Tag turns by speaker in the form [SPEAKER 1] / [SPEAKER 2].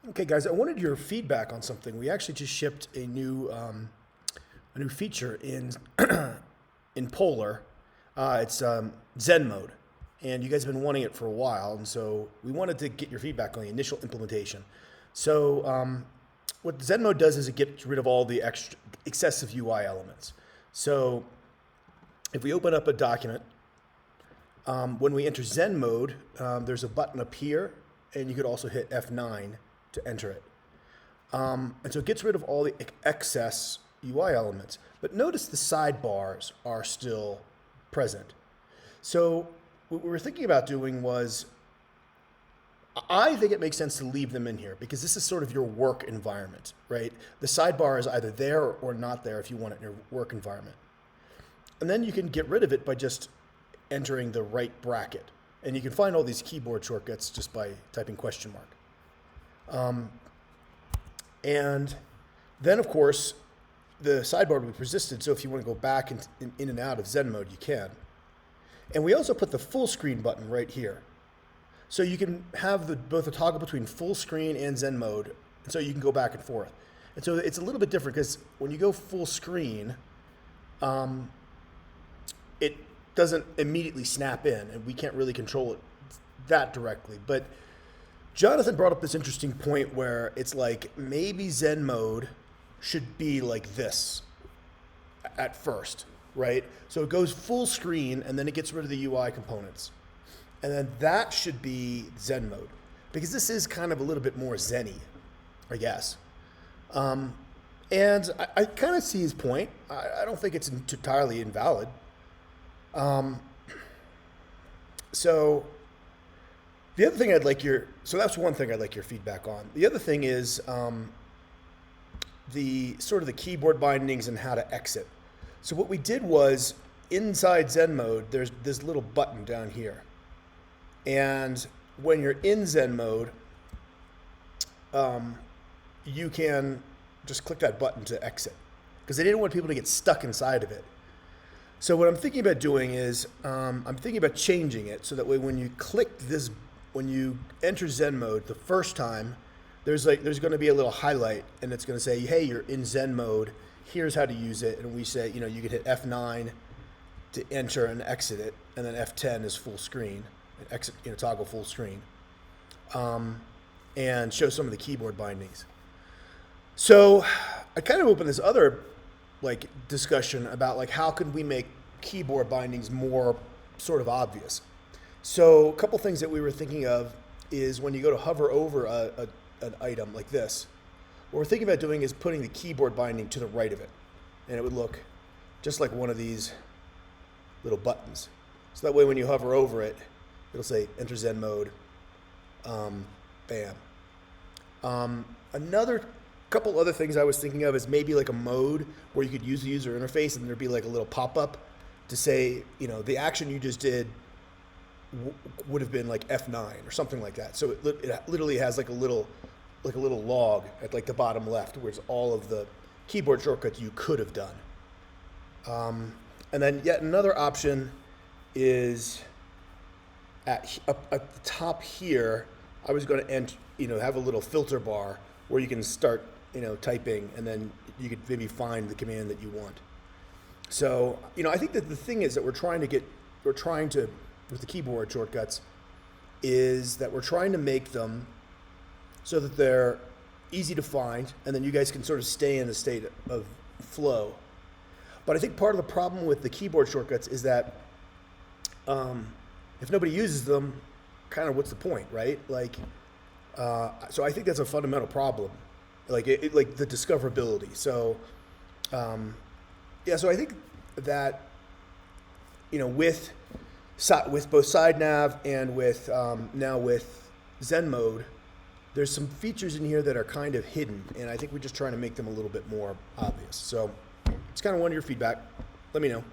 [SPEAKER 1] Okay, guys, I wanted your feedback on something. We actually just shipped a new feature in in Polar. It's Zen Mode, and you guys have been wanting it for a while, and so we wanted to get your feedback on the initial implementation. So, what Zen Mode does is it gets rid of all the excessive UI elements. So, if we open up a document, when we enter Zen Mode, there's a button up here, and you could also hit F9 to enter it. And so it gets rid of all the excess UI elements. But notice the sidebars are still present. So what we were thinking about doing was, I think it makes sense to leave them in here because this is sort of your work environment, right? The sidebar is either there or not there if you want it in your work environment. And then you can get rid of it by just entering the right bracket. And you can find all these keyboard shortcuts just by typing question mark. And then, of course, the sidebar will be persisted, so if you want to go back in and out of Zen Mode, you can. And we also put the full screen button right here. So you can have both a toggle between full screen and Zen Mode, and so you can go back and forth. And so it's a little bit different because when you go full screen, it doesn't immediately snap in, and we can't really control it that directly. But Jonathan brought up this interesting point where it's like maybe Zen Mode should be like this at first, right? So it goes full screen and then it gets rid of the UI components. And then that should be Zen Mode because this is kind of a little bit more Zen-y, I guess. And I kind of see his point. I don't think it's entirely invalid. So the other thing so that's one thing I'd like your feedback on. The other thing is the sort of the keyboard bindings and how to exit. So what we did was inside Zen Mode, there's this little button down here. And when you're in Zen Mode, you can just click that button to exit because I didn't want people to get stuck inside of it. So what I'm thinking about doing is I'm thinking about changing it so that way when you click this, when you enter Zen Mode the first time, there's going to be a little highlight and it's going to say, hey, you're in Zen Mode. Here's how to use it. And we say, you can hit F9 to enter and exit it, and then F10 is full screen, and exit, toggle full screen, and show some of the keyboard bindings. So I kind of opened this other discussion about how can we make keyboard bindings more sort of obvious. So a couple things that we were thinking of is when you go to hover over an item like this, what we're thinking about doing is putting the keyboard binding to the right of it, and it would look just like one of these little buttons. So that way when you hover over it, it'll say enter Zen Mode, bam. Another couple other things I was thinking of is maybe like a mode where you could use the user interface and there'd be like a little pop-up to say, the action you just did would have been like F9 or something like that. So it literally has like a little log at the bottom left where it's all of the keyboard shortcuts you could have done. And then yet another option is up at the top here, I was going to have a little filter bar where you can start typing, and then you could maybe find the command that you want. So, I think that the thing is that with the keyboard shortcuts, is that we're trying to make them so that they're easy to find, and then you guys can sort of stay in a state of flow. But I think part of the problem with the keyboard shortcuts is that if nobody uses them, kind of what's the point, right? So I think that's a fundamental problem, like the discoverability. So, so I think that with both side nav and with now with Zen Mode, there's some features in here that are kind of hidden, and I think we're just trying to make them a little bit more obvious. So it's kind of one of your feedback. Let me know.